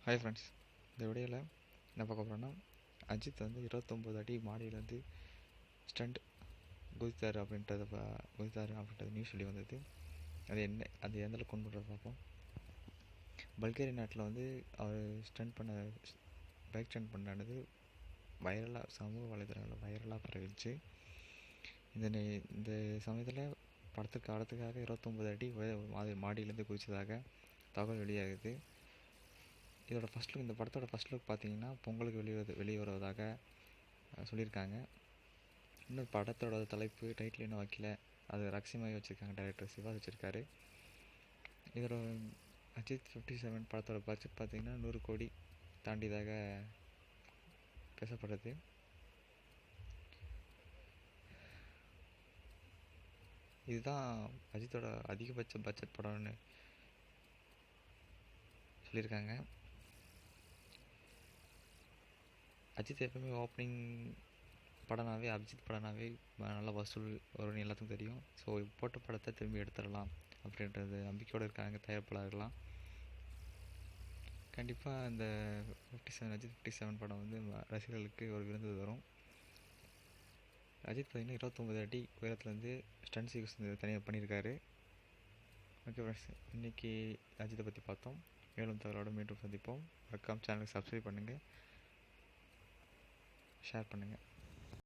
Hi friends, இந்த வீடியோவில் என்ன பார்க்க போகிறோன்னா, அஜித் வந்து 29 அடி மாடியிலேருந்து ஸ்டண்ட் குதித்தார் அப்படின்றது நியூஸ் சொல்லி வந்தது. அது எந்தளவுக்கு கொண்டு வர பார்ப்போம். பல்கேரிய நாட்டில் வந்து அவர் பைக் ஸ்டண்ட் பண்ணது வைரலாக சமூக வலைதளங்களில் வைரலாக பரவிச்சு. இந்த சமயத்தில் படத்துக்கு ஆடத்துக்காக 29 அடி மாடியிலேருந்து குதித்ததாக தகவல் வெளியாகுது. இந்த படத்தோட ஃபஸ்ட் லுக் பார்த்தீங்கன்னா பொங்கலுக்கு வெளியே வருவதாக சொல்லியிருக்காங்க. இன்னும் படத்தோட தலைப்பு டைட்டில் இன்னும் வைக்கல, அது ரகசியமாக வச்சுருக்காங்க. டைரக்டர் சிவா வச்சுருக்காரு. இதோட அஜித் 57 படத்தோட பட்ஜெட் பார்த்தீங்கன்னா 100 கோடி தாண்டியதாக பேசப்படுறது. இதுதான் அஜித்தோட அதிகபட்ச பட்ஜெட் படம்னு சொல்லியிருக்காங்க. அஜித் எப்பவுமே ஓப்பனிங் படம்னாவே அபிஜித் படம்னாவே நல்ல வசூல் வரும்னு எல்லாத்துக்கும் தெரியும். ஸோ போட்ட படத்தை திரும்பி எடுத்துடலாம் அப்படின்றது நம்பிக்கையோடு இருக்காங்க தயாரிப்பாளர்கள்லாம். கண்டிப்பாக அந்த அஜித் 57 படம் வந்து ரசிகர்களுக்கு ஒரு விருந்து வரும். அஜித் பார்த்திங்கன்னா 29 அடி உயரத்துலேருந்து ஸ்டண்ட் சீக்வன்ஸ் தனியாக பண்ணியிருக்காரு. ஓகே ஃப்ரெண்ட்ஸ், இன்றைக்கி அஜித்தை பற்றி பார்த்தோம். மேலும் தகவலோடு மீண்டும் சந்திப்போம். மறக்காம சேனலுக்கு சப்ஸ்கிரைப் பண்ணுங்கள், ஷேர் பண்ணுங்கள்.